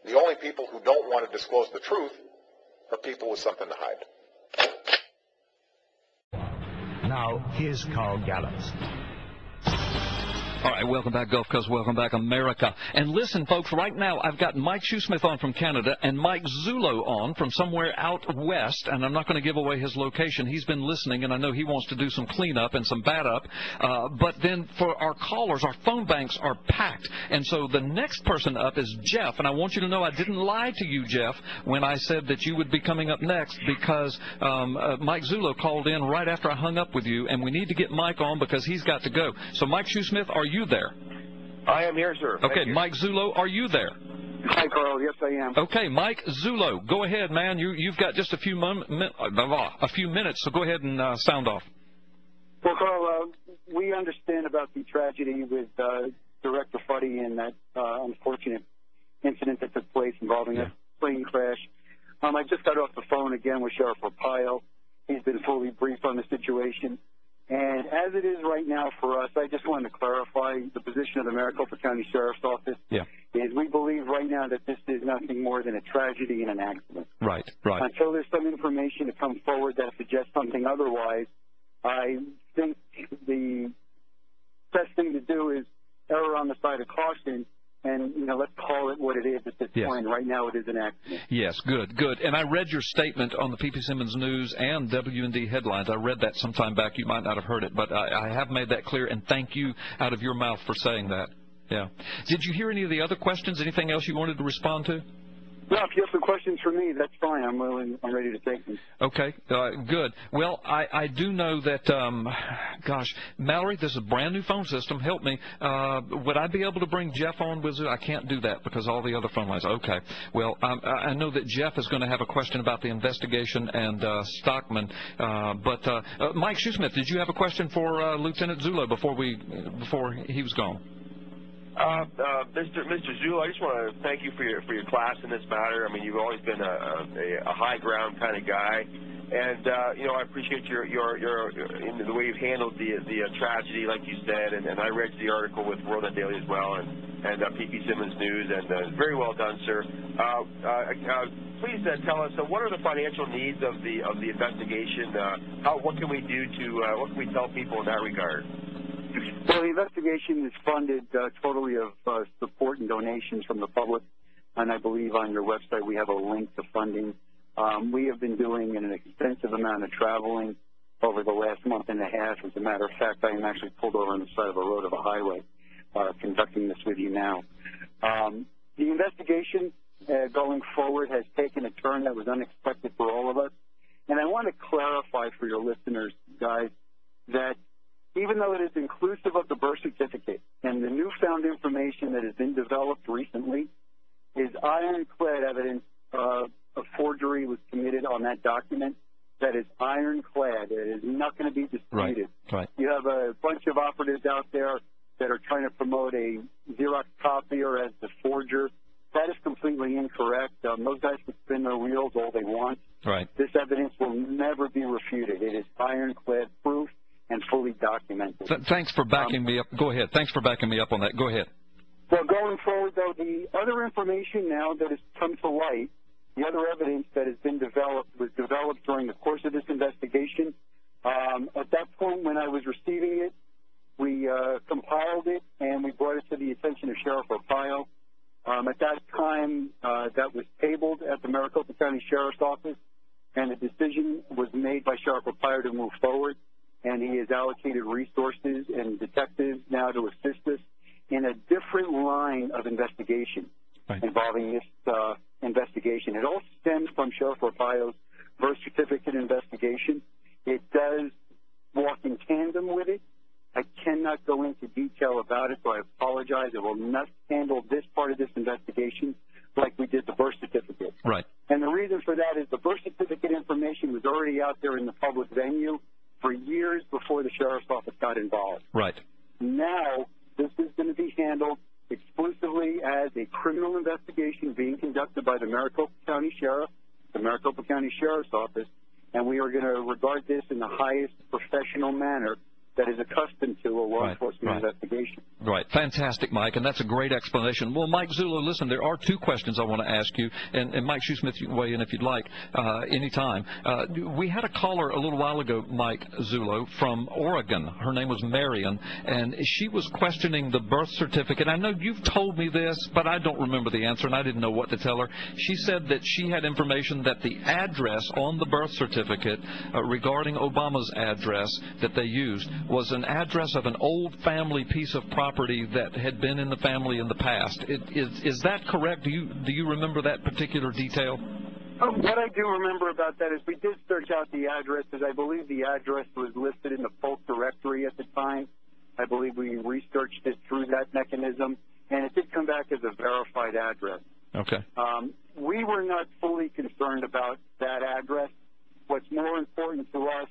The only people who don't want to disclose the truth are people with something to hide. Now, here's Carl Gallows. All right, welcome back, Gulf Coast. Welcome back, America. And listen, folks, right now I've got Mike Shoesmith on from Canada and Mike Zullo on from somewhere out west, and I'm not going to give away his location. He's been listening, and I know he wants to do some cleanup and some bat up. But then for our callers, our phone banks are packed. And so the next person up is Jeff, and I want you to know I didn't lie to you, Jeff, when I said that you would be coming up next, because Mike Zullo called in right after I hung up with you, and we need to get Mike on because he's got to go. So Mike Shoesmith, are you there? I am here, sir. Okay, Mike Zullo, are you there? Hi, Carl. Yes, I am. Okay, Mike Zullo, go ahead, man. You've got just a few minutes, so go ahead and sound off. Well, Carl, we understand about the tragedy with Director Fuddy and that unfortunate incident that took place involving a plane crash. I just got off the phone again with Sheriff Arpaio. He's been fully briefed on the situation. And as it is right now for us, I just wanted to clarify the position of the Maricopa County Sheriff's Office. Yeah. Is we believe right now that this is nothing more than a tragedy and an accident. Right, right. Until there's some information to come forward that suggests something otherwise, I think the best thing to do is err on the side of caution and, let's call it what it is at this point. Right now it is an accident. Yes, good, good. And I read your statement on the P.P. Simmons News and W&D headlines. I read that some time back. You might not have heard it, but I have made that clear, and thank you out of your mouth for saying that. Yeah. Did you hear any of the other questions? Anything else you wanted to respond to? No, if you have some questions for me, that's fine. I'm ready to take them. Okay, good. Well, I do know that, gosh, Mallory, this is a brand new phone system. Help me. Would I be able to bring Jeff on with it? I can't do that because all the other phone lines. Okay. Well, I know that Jeff is going to have a question about the investigation and Stockman. But Mike Shoesmith, did you have a question for Lieutenant Zullo before he was gone? Mr. Zullo, I just want to thank you for your class in this matter. I mean, you've always been a high ground kind of guy, and I appreciate your in the way you've handled the tragedy, like you said. And I read the article with World Net Daily as well, and P.P. Simmons News, and very well done, sir. Please tell us what are the financial needs of the investigation? What can we do what can we tell people in that regard? Well, the investigation is funded totally of support and donations from the public, and I believe on your website we have a link to funding. We have been doing an extensive amount of traveling over the last month and a half. As a matter of fact, I am actually pulled over on the side of a road of a highway conducting this with you now. The investigation going forward has taken a turn that was unexpected for all of us, and I want to clarify for your listeners, guys, that even though it is inclusive of the birth certificate and the newfound information that has been developed recently is ironclad evidence a forgery was committed on that document that is ironclad. It is not going to be disputed. Right. You have a bunch of operatives out there that are trying to promote a Xerox copier as the forger. That is completely incorrect. Those guys can spin their wheels all they want. Right. This evidence will never be refuted. It is ironclad proof and fully documented. Thanks for backing me up. Go ahead. Thanks for backing me up on that. Go ahead. Well, going forward, though, the other information now that has come to light, the other evidence that has been developed was developed during the course of this investigation. At that point, when I was receiving it, we compiled it and we brought it to the attention of Sheriff Arpaio. At that time, that was tabled at the Maricopa County Sheriff's Office, and a decision was made by Sheriff Arpaio to move forward. And he has allocated resources and detectives now to assist us in a different line of investigation involving this investigation. It all stems from Sheriff Arpaio's birth certificate investigation. It does walk in tandem with it. I cannot go into detail about it, so I apologize. I will not handle this part of this investigation like we did the birth certificate. Right. And the reason for that is the birth certificate information was already out there in the public venue for years before the Sheriff's Office got involved. Right. Now, this is going to be handled exclusively as a criminal investigation being conducted by the Maricopa County Sheriff, the Maricopa County Sheriff's Office, and we are going to regard this in the highest professional manner that is accustomed to a law enforcement investigation. Right. Fantastic, Mike, and that's a great explanation. Well, Mike Zullo, listen, there are two questions I want to ask you, and Mike Shoesmith, you can weigh in if you'd like, anytime. We had a caller a little while ago, Mike Zullo, from Oregon. Her name was Marion, and she was questioning the birth certificate. I know you've told me this, but I don't remember the answer, and I didn't know what to tell her. She said that she had information that the address on the birth certificate regarding Obama's address that they used was an address of an old family piece of property that had been in the family in the past. Is that correct? Do you remember that particular detail? What I do remember about that is we did search out the addresses. I believe the address was listed in the Polk directory at the time. I believe we researched it through that mechanism, and it did come back as a verified address. Okay. We were not fully concerned about that address. What's more important to us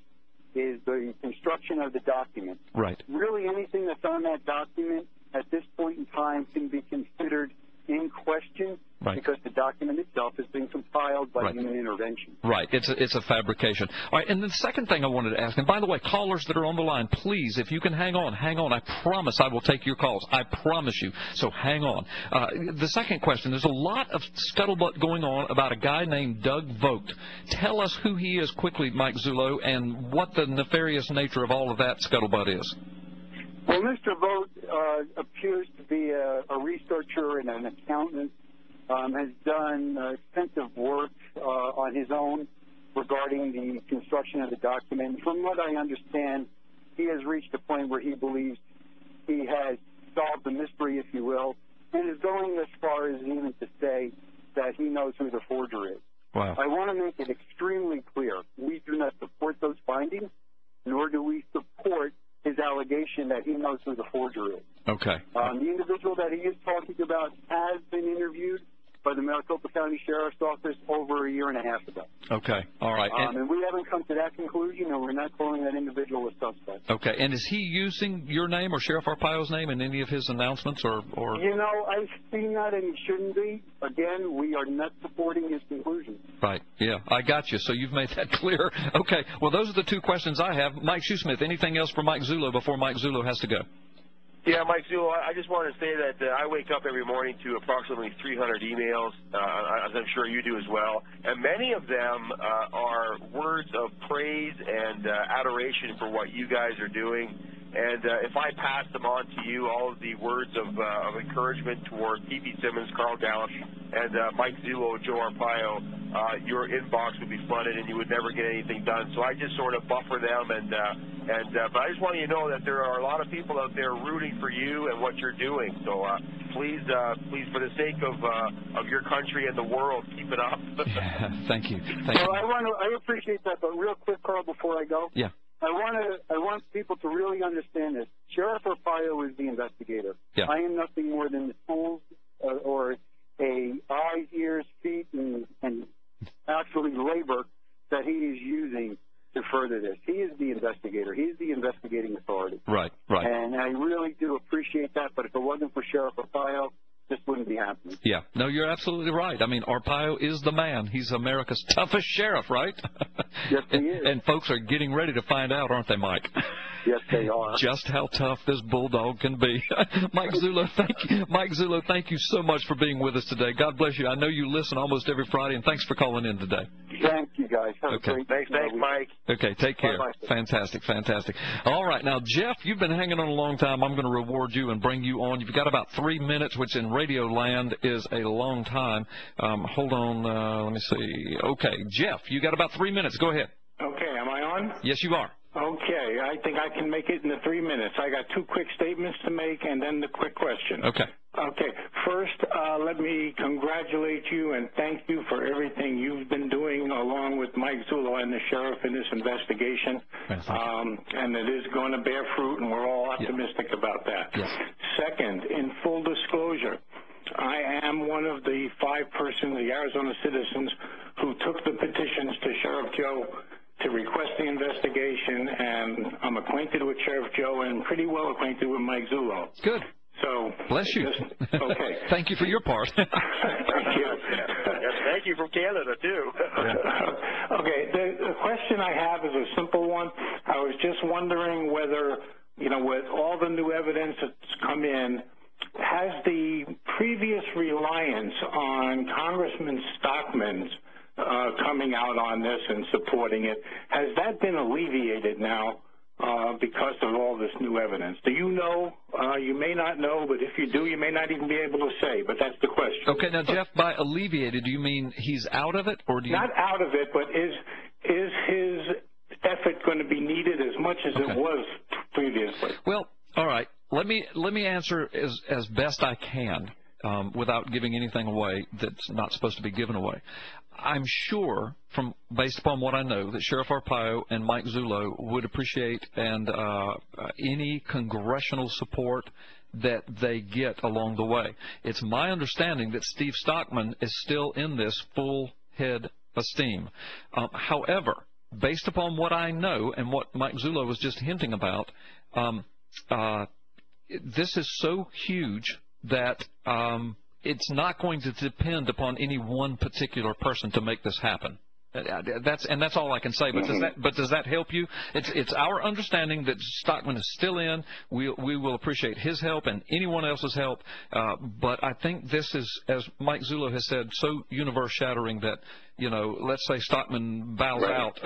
is the construction of the document. Right. Really anything that's on that document at this point in time can be considered in question, right, because the document itself has been compiled by right, human intervention. Right. It's a fabrication. All right. And the second thing I wanted to ask, and by the way, callers that are on the line, please, if you can hang on. I promise I will take your calls. I promise you. So hang on. The second question, there's a lot of scuttlebutt going on about a guy named Doug Vogt. Tell us who he is quickly, Mike Zullo, and what the nefarious nature of all of that scuttlebutt is. Well, Mr. Vogt appears to be a researcher and an accountant, has done extensive work on his own regarding the construction of the document. From what I understand, he has reached a point where he believes he has solved the mystery, if you will, and is going as far as even to say that he knows who the forger is. Wow. I want to make it extremely clear. We do not support those findings, nor do we support his allegation that he knows who the forger is. Okay. The individual that he is talking about has been interviewed by the Maricopa County Sheriff's Office over a year and a half ago. Okay. All right. And we haven't come to that conclusion, and we're not calling that individual a suspect. Okay. And is he using your name or Sheriff Arpaio's name in any of his announcements, or? You know, I've seen that, and he shouldn't be. Again, we are not supporting his conclusion. Right. Yeah. I got you. So you've made that clear. Okay. Well, those are the two questions I have. Mike Shoesmith, anything else for Mike Zullo before Mike Zullo has to go? Yeah, Mike Zullo, I just wanted to say that I wake up every morning to approximately 300 emails, as I'm sure you do as well, and many of them are words of praise and adoration for what you guys are doing. And if I pass them on to you, all of the words of encouragement toward P.P. Simmons, Carl Gallup, and Mike Zullo, Joe Arpaio, your inbox would be flooded and you would never get anything done. So I just sort of buffer them, but I just want you to know that there are a lot of people out there rooting for you and what you're doing. So please, for the sake of your country and the world, keep it up. Yeah, thank you. Well, I appreciate that, but real quick, Carl, before I go. Yeah. I want people to really understand this. Sheriff Arpaio is the investigator. Yeah. I am nothing more than the tools or eyes, ears, feet, and actually labor that he is using to further this. He is the investigator. He is the investigating authority. Right, right. And I really do appreciate that, but if it wasn't for Sheriff Arpaio, this wouldn't be happening. Yeah. No, you're absolutely right. I mean, Arpaio is the man. He's America's toughest sheriff, right? Yes, he is. And folks are getting ready to find out, aren't they, Mike? Yes, they are. Just how tough this bulldog can be. Mike Zullo, thank you. Mike Zullo, thank you so much for being with us today. God bless you. I know you listen almost every Friday, and thanks for calling in today. Thank you, guys. Have Okay. a great Thanks, Mike. Okay, take care. Bye-bye. Fantastic, fantastic. All right, now, Jeff, you've been hanging on a long time. I'm going to reward you and bring you on. You've got about 3 minutes, which in radio land is a long time. Hold on. Let me see. Okay, Jeff, you got about 3 minutes. Go ahead. Okay, am I on? Yes, you are. Okay, I think I can make it in the 3 minutes. I got two quick statements to make and then the quick question. Okay. Okay, first, let me congratulate you and thank you for everything you've been doing along with Mike Zullo and the sheriff in this investigation. And it is going to bear fruit, and we're all optimistic about that. Yes. Second, in full disclosure, I am one of the 5 persons, the Arizona citizens, who took the petitions to Sheriff Joe to request the investigation, and I'm acquainted with Sheriff Joe and pretty well acquainted with Mike Zullo. Good. So, bless you. Okay. Thank you for your part. Thank you. Yes, thank you from Canada, too. Okay, the question I have is a simple one. I was just wondering whether with all the new evidence that's come in, has the previous reliance on Congressman Stockman's coming out on this and supporting it, has that been alleviated now because of all this new evidence? Do you know? You may not know, but if you do, you may not even be able to say, but that's the question. Okay, now, Jeff, by alleviated, do you mean he's out of it? Or do you... Not out of it, but is his effort going to be needed as much as it was previously? Well, all right. Let me answer as best I can without giving anything away that's not supposed to be given away. I'm sure, based upon what I know, that Sheriff Arpaio and Mike Zullo would appreciate any congressional support that they get along the way. It's my understanding that Steve Stockman is still in this full head of steam. However, based upon what I know and what Mike Zullo was just hinting about, this is so huge that it's not going to depend upon any one particular person to make this happen. That's all I can say. But does that help you? It's our understanding that Stockman is still in. We will appreciate his help and anyone else's help. But I think this is, as Mike Zullo has said, so universe-shattering that, let's say Stockman bows out.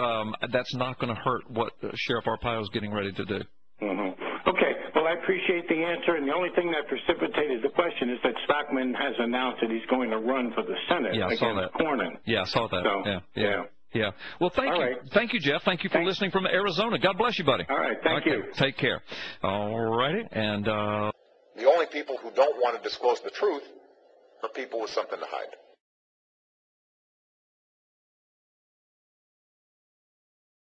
That's not going to hurt what Sheriff Arpaio is getting ready to do. Okay. Well, I appreciate the answer, and the only thing that precipitated the question is that Stockman has announced that he's going to run for the Senate against Cornyn. Yeah, I saw that. So, yeah. Well, thank you. Right. Thank you, Jeff. Thank you for listening from Arizona. God bless you, buddy. All right. Thank you. Take care. All righty. And the only people who don't want to disclose the truth are people with something to hide.